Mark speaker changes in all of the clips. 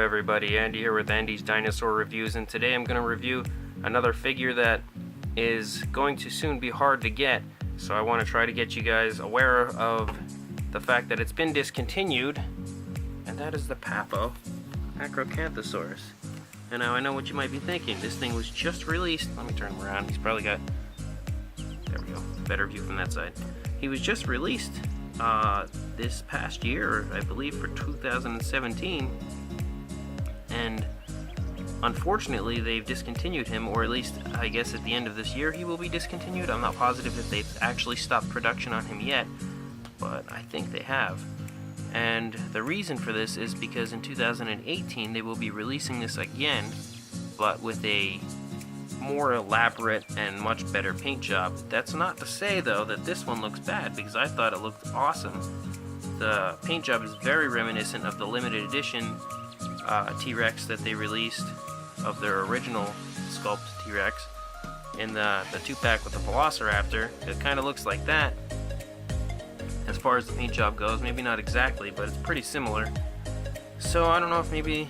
Speaker 1: everybody, Andy here with Andy's Dinosaur Reviews, and today I'm going to review another figure that is going to soon be hard to get. So I want to try to get you guys aware of the fact that it's been discontinued, and that is the Papo Acrocanthosaurus. And now I know what you might be thinking. This thing was just released. Let me turn him around. He's probably got, there we go, better view from that side. He was just released this past year, I believe, for 2017, and unfortunately they've discontinued him, or at least I guess at the end of this year he will be discontinued. I'm not positive if they've actually stopped production on him yet, but I think they have. And the reason for this is because in 2018 they will be releasing this again, but with a more elaborate and much better paint job. That's not to say though that this one looks bad, because I thought it looked awesome. The paint job is very reminiscent of the limited edition T-Rex that they released of their original sculpt T-Rex in the 2-pack with the Velociraptor. It kind of looks like that as far as the paint job goes. Maybe not exactly, but it's pretty similar. So I don't know if maybe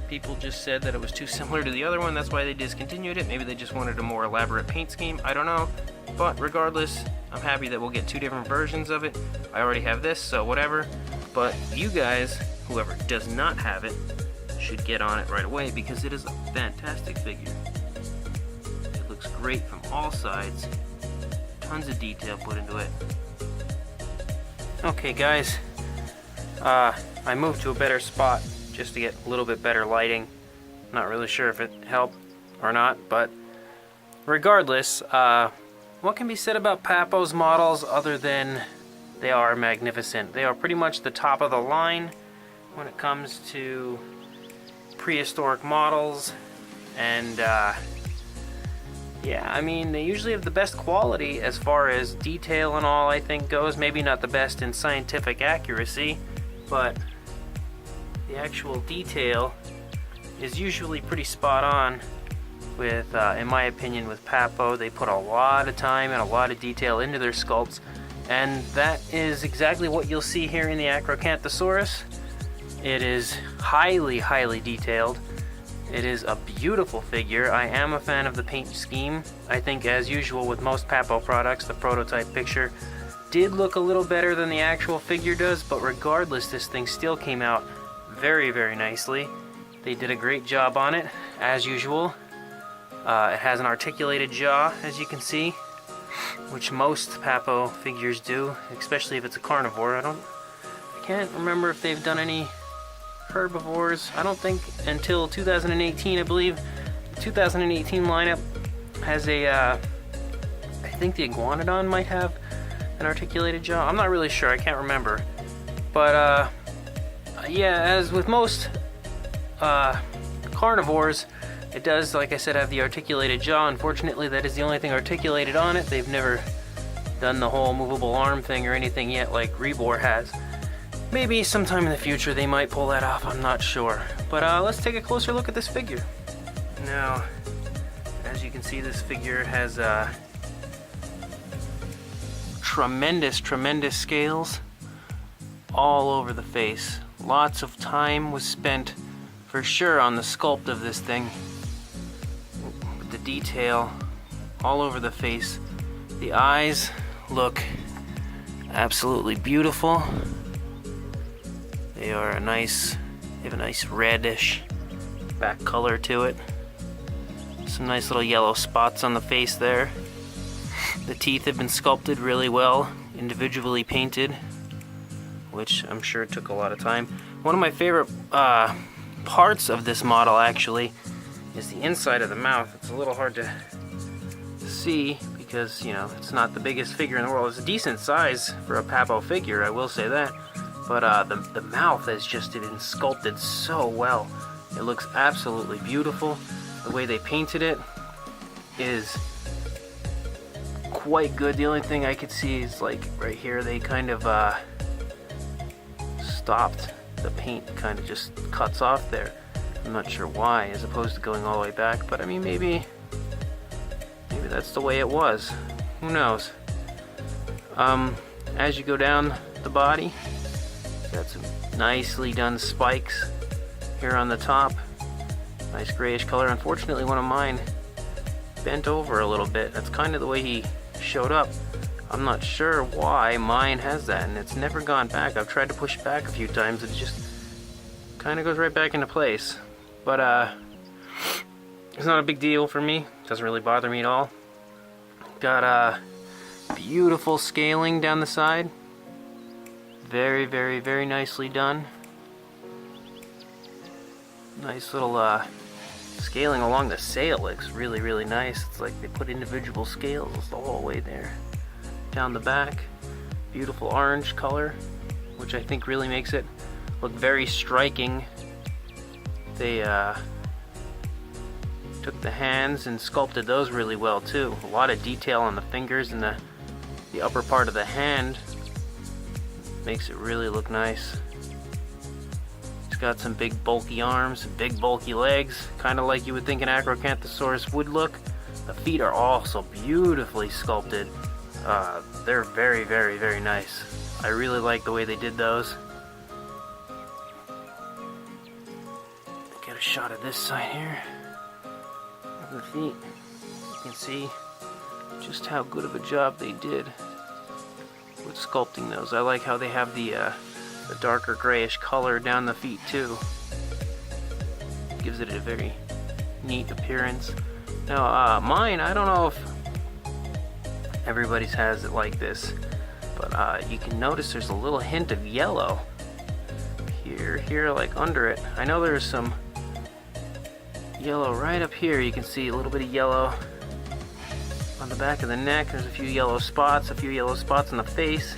Speaker 1: people just said that it was too similar to the other one, that's why they discontinued it. Maybe they just wanted a more elaborate paint scheme, I don't know. But regardless, I'm happy that we'll get two different versions of it. I already have this, so whatever. But you guys, whoever does not have it, should get on it right away, because it is a fantastic figure. It looks great from all sides. Tons of detail put into it. Okay guys, I moved to a better spot just to get a little bit better lighting. Not really sure if it helped or not, but regardless, what can be said about Papo's models other than they are magnificent? They are pretty much the top of the line when it comes to prehistoric models, and yeah, I mean, they usually have the best quality as far as detail and all, I think, goes. Maybe not the best in scientific accuracy, but the actual detail is usually pretty spot on with, in my opinion, with Papo. They put a lot of time and a lot of detail into their sculpts, and that is exactly what you'll see here in the Acrocanthosaurus. It is highly, highly detailed. It is a beautiful figure. I am a fan of the paint scheme. I think, as usual with most Papo products, the prototype picture did look a little better than the actual figure does, but regardless, this thing still came out very, very nicely. They did a great job on it, as usual. It has an articulated jaw, as you can see, which most Papo figures do, especially if it's a carnivore. I can't remember if they've done any herbivores. I don't think until 2018, I believe. The 2018 lineup has a, I think the Iguanodon might have an articulated jaw. I'm not really sure, I can't remember. But yeah, as with most carnivores, it does, like I said, have the articulated jaw. Unfortunately, that is the only thing articulated on it. They've never done the whole movable arm thing or anything yet like Rebor has. Maybe sometime in the future they might pull that off, I'm not sure. But let's take a closer look at this figure. Now, as you can see, this figure has tremendous, tremendous scales all over the face. Lots of time was spent, for sure, on the sculpt of this thing. With the detail all over the face. The eyes look absolutely beautiful. They are they have a nice reddish back color to it. Some nice little yellow spots on the face there. The teeth have been sculpted really well, individually painted, which I'm sure took a lot of time. One of my favorite parts of this model, actually, is the inside of the mouth. It's a little hard to see because, you know, it's not the biggest figure in the world. It's a decent size for a Papo figure, I will say that. But the mouth has just been sculpted so well. It looks absolutely beautiful. The way they painted it is quite good. The only thing I could see is, like, right here, they kind of stopped. The paint kind of just cuts off there. I'm not sure why, as opposed to going all the way back. But I mean, maybe that's the way it was. Who knows? As you go down the body, got some nicely done spikes here on the top. Nice grayish color. Unfortunately, one of mine bent over a little bit. That's kind of the way he showed up. I'm not sure why mine has that, and it's never gone back. I've tried to push it back a few times, and it just kind of goes right back into place. But it's not a big deal for me. It doesn't really bother me at all. Got beautiful scaling down the side. Very, very, very nicely done. Nice little scaling along the sail. Looks really, really nice. It's like they put individual scales the whole way there. Down the back, beautiful orange color, which I think really makes it look very striking. They took the hands and sculpted those really well too. A lot of detail on the fingers and the upper part of the hand. Makes it really look nice. It's got some big bulky arms, big bulky legs, kind of like you would think an Acrocanthosaurus would look. The feet are also beautifully sculpted. They're very, very, very nice. I really like the way they did those. Get a shot of this side here of the feet. You can see just how good of a job they did with sculpting those. I like how they have the darker grayish color down the feet too. Gives it a very neat appearance. Now mine, I don't know if everybody's has it like this, but you can notice there's a little hint of yellow here, like under it. I know there's some yellow right up here. You can see a little bit of yellow on the back of the neck. There's a few yellow spots on the face.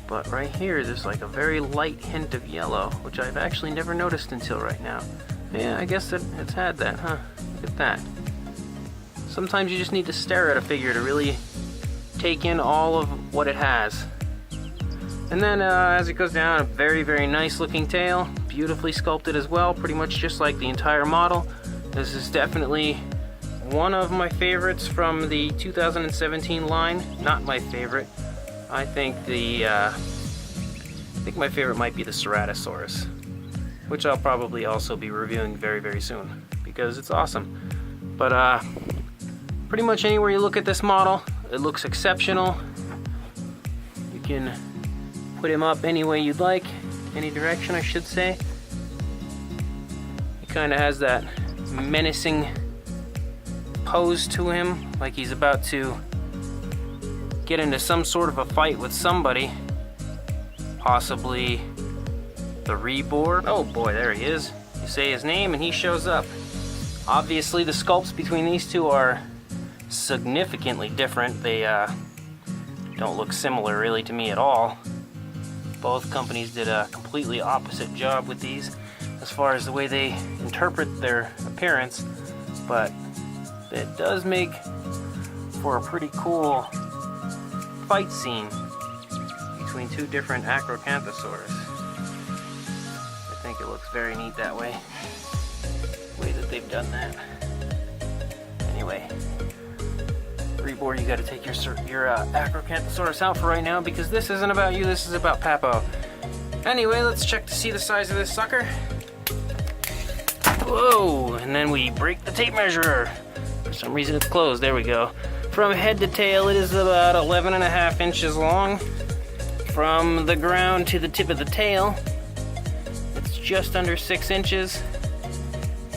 Speaker 1: But right here, there's like a very light hint of yellow, which I've actually never noticed until right now. Yeah, I guess it's had that, huh? Look at that. Sometimes you just need to stare at a figure to really take in all of what it has. And then as it goes down, a very, very nice looking tail. Beautifully sculpted as well, pretty much just like the entire model. This is definitely one of my favorites from the 2017 line. Not my favorite. I think my favorite might be the Ceratosaurus, which I'll probably also be reviewing very, very soon because it's awesome. But pretty much anywhere you look at this model, it looks exceptional. You can put him up any way you'd like, any direction I should say. He kind of has that menacing pose to him, like he's about to get into some sort of a fight with somebody, possibly the Rebor. Oh boy, there he is. You say his name and he shows up. Obviously the sculpts between these two are significantly different. They don't look similar really to me at all. Both companies did a completely opposite job with these as far as the way they interpret their appearance, but it does make for a pretty cool fight scene between two different Acrocanthosaurus. I think it looks very neat that way, the way that they've done that. Anyway, Rebor, you gotta take your Acrocanthosaurus out for right now because this isn't about you, this is about Papo. Anyway, let's check to see the size of this sucker. Whoa, and then we break the tape measure. For some reason it's closed, there we go. From head to tail, it is about 11.5 inches long. From the ground to the tip of the tail, it's just under 6 inches.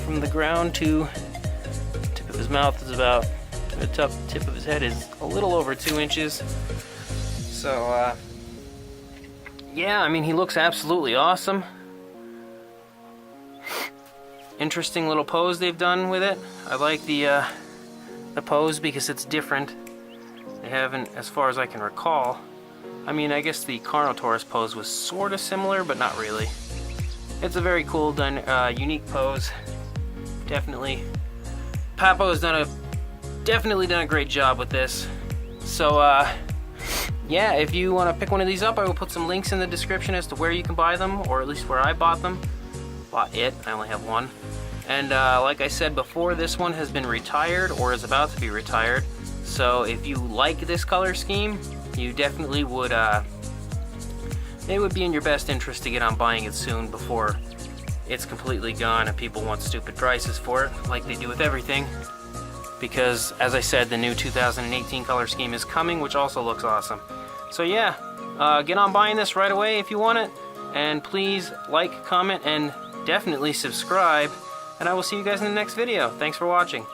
Speaker 1: From the ground to the tip of his mouth is about, the top tip of his head is a little over 2 inches. So, yeah, I mean, he looks absolutely awesome. Interesting little pose they've done with it. I like the pose because it's different. They haven't, as far as I can recall. I mean, I guess the Carnotaurus pose was sort of similar, but not really. It's a very cool, unique pose. Definitely, Papo has definitely done a great job with this. So, yeah, if you want to pick one of these up, I will put some links in the description as to where you can buy them, or at least where I bought them. I only have one. And like I said before, this one has been retired or is about to be retired. So if you like this color scheme, you definitely would, it would be in your best interest to get on buying it soon before it's completely gone and people want stupid prices for it, like they do with everything. Because, as I said, the new 2018 color scheme is coming, which also looks awesome. So yeah, get on buying this right away if you want it. And please like, comment, and definitely subscribe. And I will see you guys in the next video. Thanks for watching.